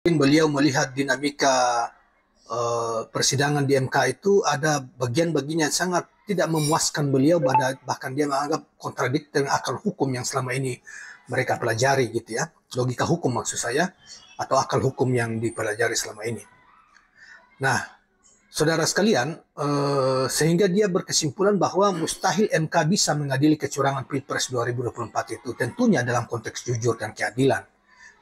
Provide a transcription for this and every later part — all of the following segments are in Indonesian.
Beliau melihat dinamika persidangan di MK itu ada bagian-bagian yang sangat tidak memuaskan beliau, bahkan dia menganggap kontradiktif dengan akal hukum yang selama ini mereka pelajari gitu ya, logika hukum maksud saya, atau akal hukum yang dipelajari selama ini. Nah, saudara sekalian, sehingga dia berkesimpulan bahwa mustahil MK bisa mengadili kecurangan Pilpres 2024 itu, tentunya dalam konteks jujur dan keadilan.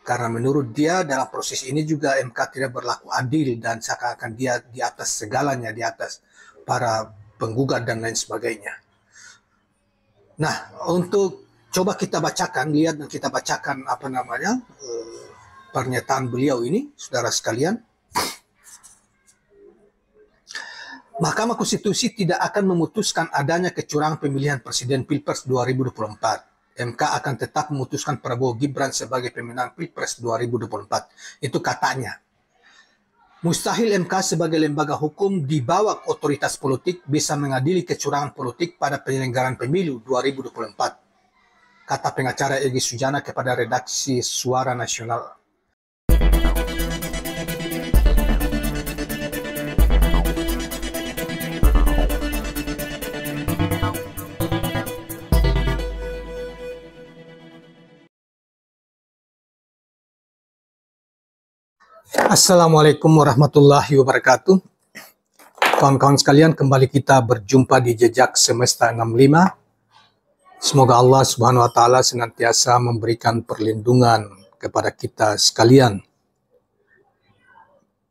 Karena menurut dia dalam proses ini juga MK tidak berlaku adil dan seakan-akan dia di atas segalanya, di atas para penggugat dan lain sebagainya. Nah, untuk coba kita bacakan, lihat dan kita bacakan pernyataan beliau ini, saudara sekalian. Mahkamah Konstitusi tidak akan memutuskan adanya kecurangan pemilihan presiden Pilpres 2024. MK akan tetap memutuskan Prabowo Gibran sebagai pemenang Pilpres 2024. Itu katanya. Mustahil MK sebagai lembaga hukum di bawah otoritas politik bisa mengadili kecurangan politik pada penyelenggaraan pemilu 2024. Kata pengacara Egy Sujana kepada redaksi Suara Nasional. Assalamualaikum warahmatullahi wabarakatuh. Kawan-kawan sekalian, kembali kita berjumpa di Jejak Semesta 65. Semoga Allah Subhanahu wa taala senantiasa memberikan perlindungan kepada kita sekalian.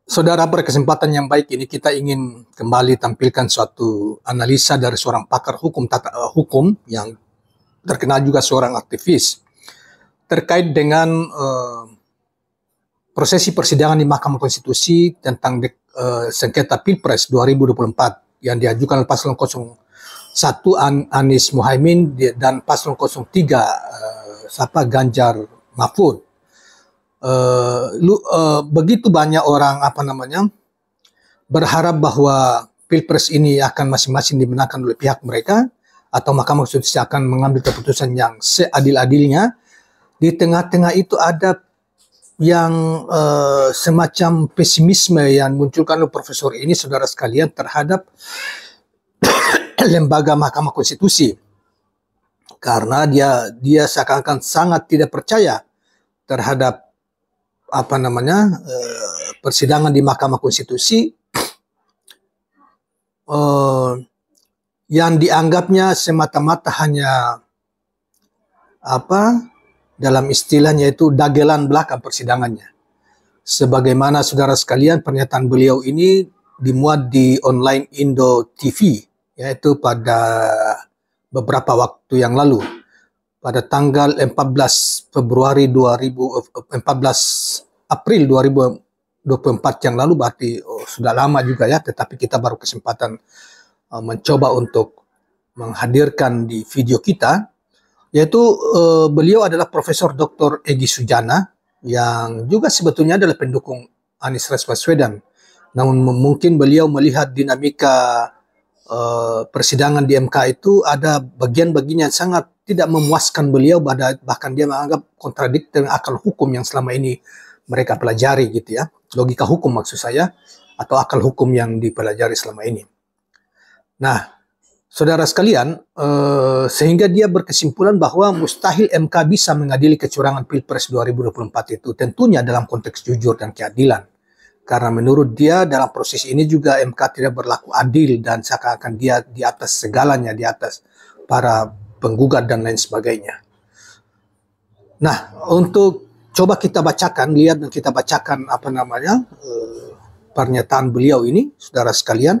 Saudara, pada kesempatan yang baik ini kita ingin kembali tampilkan suatu analisa dari seorang pakar hukum yang terkenal juga seorang aktivis terkait dengan prosesi persidangan di Mahkamah Konstitusi tentang sengketa Pilpres 2024 yang diajukan oleh Paslon 01 Anies Mohaimin dan Paslon 03 Ganjar Mahfud. Begitu banyak orang berharap bahwa Pilpres ini akan masing-masing dimenangkan oleh pihak mereka atau Mahkamah Konstitusi akan mengambil keputusan yang seadil-adilnya. Di tengah-tengah itu ada yang semacam pesimisme yang munculkan oleh profesor ini, saudara sekalian, terhadap lembaga Mahkamah Konstitusi, karena dia seakan-akan sangat tidak percaya terhadap persidangan di Mahkamah Konstitusi yang dianggapnya semata-mata hanya dalam istilahnya itu dagelan belaka persidangannya. Sebagaimana saudara sekalian, pernyataan beliau ini dimuat di online Indo TV, yaitu pada beberapa waktu yang lalu, pada tanggal 14 April 2024 yang lalu, berarti sudah lama juga ya, tetapi kita baru kesempatan mencoba untuk menghadirkan di video kita. Yaitu beliau adalah Profesor Dr. Egy Sujana yang juga sebetulnya adalah pendukung Anies Baswedan. Namun mungkin beliau melihat dinamika persidangan di MK itu ada bagian-bagian yang sangat tidak memuaskan beliau, bahkan dia menganggap kontradiktif dengan akal hukum yang selama ini mereka pelajari gitu ya. Logika hukum maksud saya, atau akal hukum yang dipelajari selama ini. Nah, saudara sekalian, sehingga dia berkesimpulan bahwa mustahil MK bisa mengadili kecurangan Pilpres 2024 itu, tentunya dalam konteks jujur dan keadilan. Karena menurut dia dalam proses ini juga MK tidak berlaku adil dan seakan-akan dia di atas segalanya, di atas para penggugat dan lain sebagainya. Nah, untuk coba kita bacakan, lihat dan kita bacakan pernyataan beliau ini, saudara sekalian.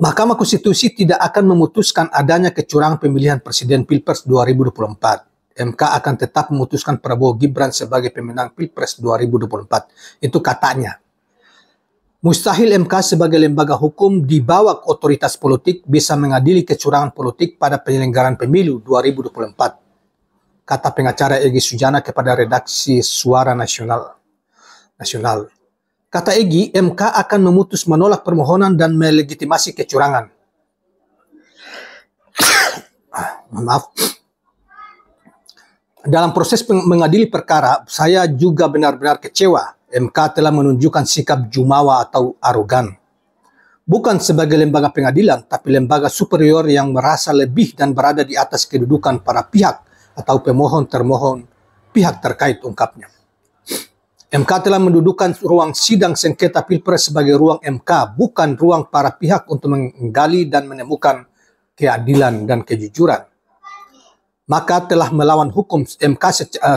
Mahkamah Konstitusi tidak akan memutuskan adanya kecurangan pemilihan presiden Pilpres 2024. MK akan tetap memutuskan Prabowo Gibran sebagai pemenang Pilpres 2024. Itu katanya. Mustahil MK sebagai lembaga hukum di bawah otoritas politik bisa mengadili kecurangan politik pada penyelenggaraan pemilu 2024. Kata pengacara Egy Sujana kepada redaksi Suara Nasional. Kata Egy, MK akan memutus menolak permohonan dan melegitimasi kecurangan. Maaf. dalam proses mengadili perkara, saya juga benar-benar kecewa. MK telah menunjukkan sikap jumawa atau arogan. Bukan sebagai lembaga pengadilan, tapi lembaga superior yang merasa lebih dan berada di atas kedudukan para pihak atau pemohon termohon pihak terkait, ungkapnya. MK telah mendudukan ruang sidang sengketa Pilpres sebagai ruang MK, bukan ruang para pihak untuk menggali dan menemukan keadilan dan kejujuran. Maka telah melawan hukum,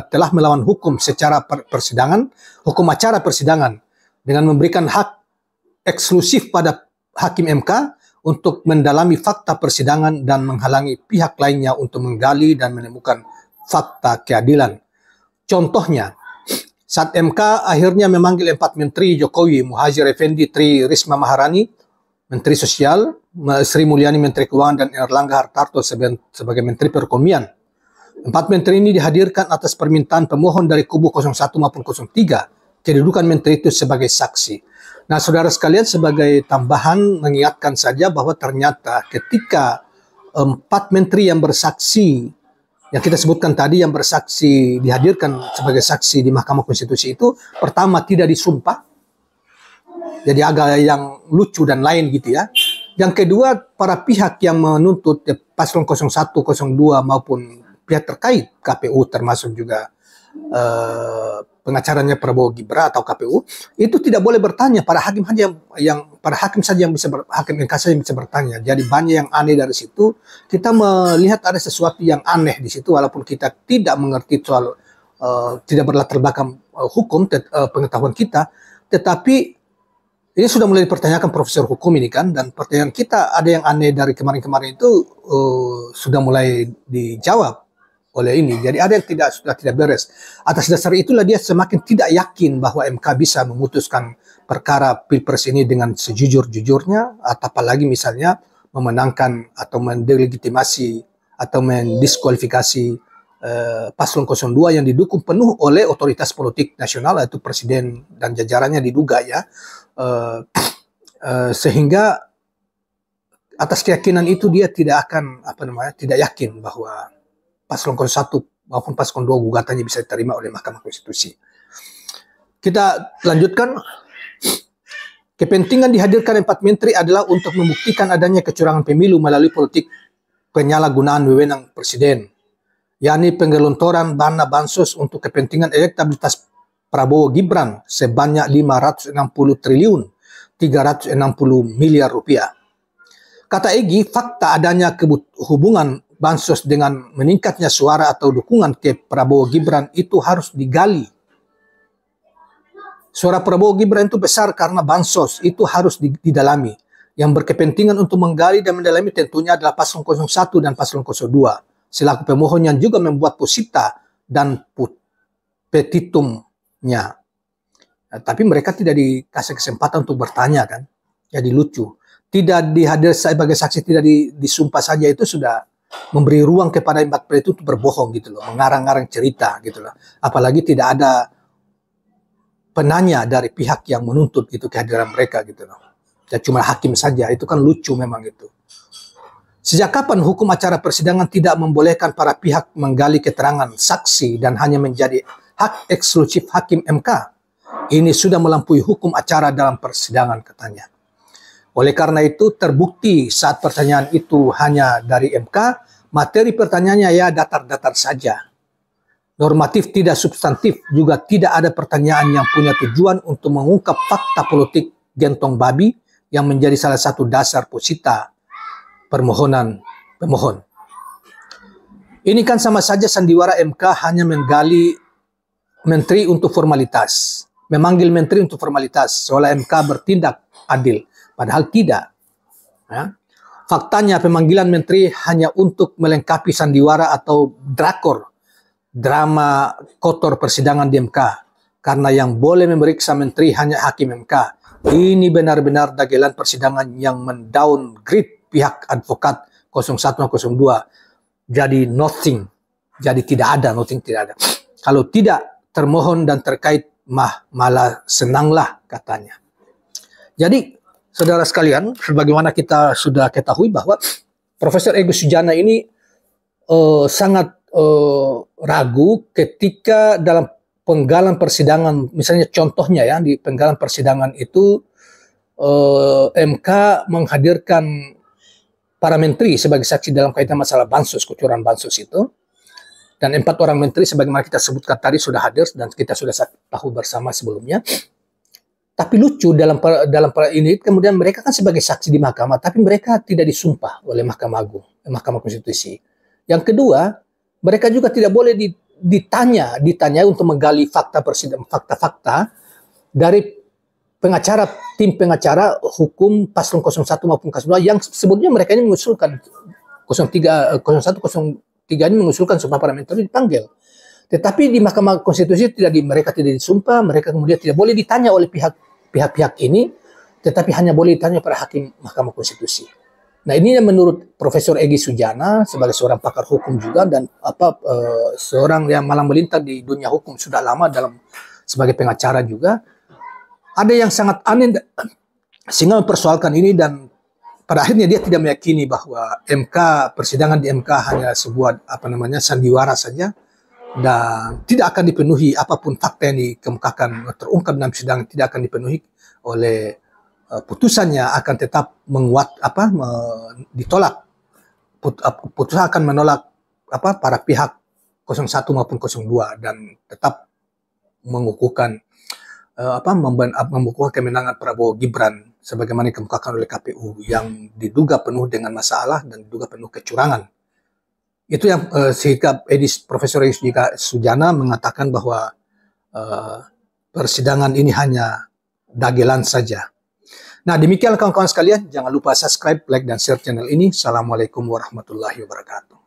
telah melawan hukum secara persidangan, hukum acara persidangan, dengan memberikan hak eksklusif pada hakim MK untuk mendalami fakta persidangan dan menghalangi pihak lainnya untuk menggali dan menemukan fakta keadilan. Contohnya, saat MK akhirnya memanggil 4 menteri Jokowi, Muhadjir Effendi, Tri Risma Maharani, Menteri Sosial, Sri Mulyani, Menteri Keuangan, dan Erlangga Hartarto sebagai Menteri Perekonomian. 4 menteri ini dihadirkan atas permintaan pemohon dari kubu 01 maupun 03, kedudukan menteri itu sebagai saksi. Nah, saudara sekalian, sebagai tambahan mengingatkan saja bahwa ternyata ketika 4 menteri yang bersaksi, yang kita sebutkan tadi, yang bersaksi dihadirkan sebagai saksi di Mahkamah Konstitusi itu, pertama tidak disumpah, jadi agak yang lucu dan lain gitu ya. Yang kedua, para pihak yang menuntut paslon 01, 02 maupun pihak terkait, KPU termasuk juga pengacaranya Prabowo Gibran atau KPU, itu tidak boleh bertanya. Para hakim saja yang bisa hakim MK saja yang bisa bertanya. Jadi banyak yang aneh dari situ. Kita melihat ada sesuatu yang aneh di situ, walaupun kita tidak mengerti soal tidak berlatar belakang hukum, pengetahuan kita, tetapi ini sudah mulai dipertanyakan profesor hukum ini kan, dan pertanyaan kita ada yang aneh dari kemarin-kemarin itu sudah mulai dijawab oleh ini. Jadi ada yang sudah tidak beres. Atas dasar itulah dia semakin tidak yakin bahwa MK bisa memutuskan perkara Pilpres ini dengan sejujur-jujurnya, atau apalagi misalnya memenangkan atau mendelegitimasi atau mendiskualifikasi paslon 02 yang didukung penuh oleh otoritas politik nasional, yaitu presiden dan jajarannya diduga ya. Sehingga atas keyakinan itu dia tidak akan tidak yakin bahwa paslon 01 maupun paslon 2 gugatannya bisa diterima oleh Mahkamah Konstitusi. Kita lanjutkan. Kepentingan dihadirkan 4 menteri adalah untuk membuktikan adanya kecurangan pemilu melalui politik penyalahgunaan wewenang presiden, yakni penggelontoran dana bansos untuk kepentingan elektabilitas Prabowo Gibran sebanyak 560 triliun 360 miliar rupiah. Kata Egy, fakta adanya hubungan bansos dengan meningkatnya suara atau dukungan ke Prabowo Gibran itu harus digali. Suara Prabowo Gibran itu besar karena bansos, itu harus didalami. Yang berkepentingan untuk menggali dan mendalami tentunya adalah paslon 01 dan paslon 02, selaku pemohon yang juga membuat posita dan petitumnya. Tapi mereka tidak dikasih kesempatan untuk bertanya kan. Jadi lucu. Tidak dihadir sebagai saksi, tidak disumpah saja itu sudah memberi ruang kepada 4 itu untuk berbohong gitu loh, mengarang-arang cerita gitu loh. Apalagi tidak ada penanya dari pihak yang menuntut gitu kehadiran mereka gitu loh. Ya cuma hakim saja, itu kan lucu memang itu. Sejak kapan hukum acara persidangan tidak membolehkan para pihak menggali keterangan saksi dan hanya menjadi hak eksklusif hakim MK? Ini sudah melampaui hukum acara dalam persidangan, katanya. Oleh karena itu, terbukti saat pertanyaan itu hanya dari MK, materi pertanyaannya ya datar-datar saja. Normatif tidak substantif, juga tidak ada pertanyaan yang punya tujuan untuk mengungkap fakta politik gentong babi yang menjadi salah satu dasar posita permohonan pemohon. Ini kan sama saja sandiwara MK hanya menggali menteri untuk formalitas, memanggil menteri untuk formalitas, seolah MK bertindak adil. Padahal tidak. Ya. Faktanya pemanggilan menteri hanya untuk melengkapi sandiwara atau drakor, drama kotor persidangan di MK. Karena yang boleh memeriksa menteri hanya hakim MK. Ini benar-benar dagelan persidangan yang mendowngrade pihak advokat 01 dan 02. Jadi nothing. Jadi tidak ada, nothing tidak ada. Kalau tidak termohon dan terkait malah senanglah, katanya. Jadi saudara sekalian, sebagaimana kita sudah ketahui bahwa Profesor Egy Sujana ini sangat ragu ketika dalam penggalan persidangan, misalnya contohnya ya di penggalan persidangan itu MK menghadirkan para menteri sebagai saksi dalam kaitan masalah bansos, kecurangan bansos itu, dan 4 orang menteri sebagaimana kita sebutkan tadi sudah hadir dan kita sudah tahu bersama sebelumnya. Tapi lucu dalam ini kemudian mereka kan sebagai saksi di mahkamah, tapi mereka tidak disumpah oleh Mahkamah Agung, Mahkamah Konstitusi. Yang kedua, mereka juga tidak boleh ditanya untuk menggali fakta persidangan, fakta-fakta dari tim pengacara hukum paslon 01 maupun 02 yang sebetulnya mereka ini mengusulkan 01, 03 ini mengusulkan supaya para menteri dipanggil. Tetapi di Mahkamah Konstitusi mereka tidak disumpah, mereka kemudian tidak boleh ditanya oleh pihak-pihak ini, tetapi hanya boleh ditanya pada hakim Mahkamah Konstitusi. Nah, ini yang menurut Profesor Egy Sujana sebagai seorang pakar hukum juga dan seorang yang malang melintang di dunia hukum sudah lama sebagai pengacara juga, ada yang sangat aneh sehingga mempersoalkan ini, dan pada akhirnya dia tidak meyakini bahwa persidangan di MK hanya sebuah sandiwara saja dan tidak akan dipenuhi apapun fakta yang dikemukakan terungkap dalam persidangan tidak akan dipenuhi oleh putusannya, akan tetap ditolak. Putusan akan menolak para pihak 01 maupun 02 dan tetap mengukuhkan mengukuhkan kemenangan Prabowo Gibran sebagaimana dikemukakan oleh KPU yang diduga penuh dengan masalah dan diduga penuh kecurangan. Itu yang sehingga Profesor Egy Sujana mengatakan bahwa persidangan ini hanya dagelan saja. Nah, demikian kawan-kawan sekalian, jangan lupa subscribe, like, dan share channel ini. Assalamualaikum warahmatullahi wabarakatuh.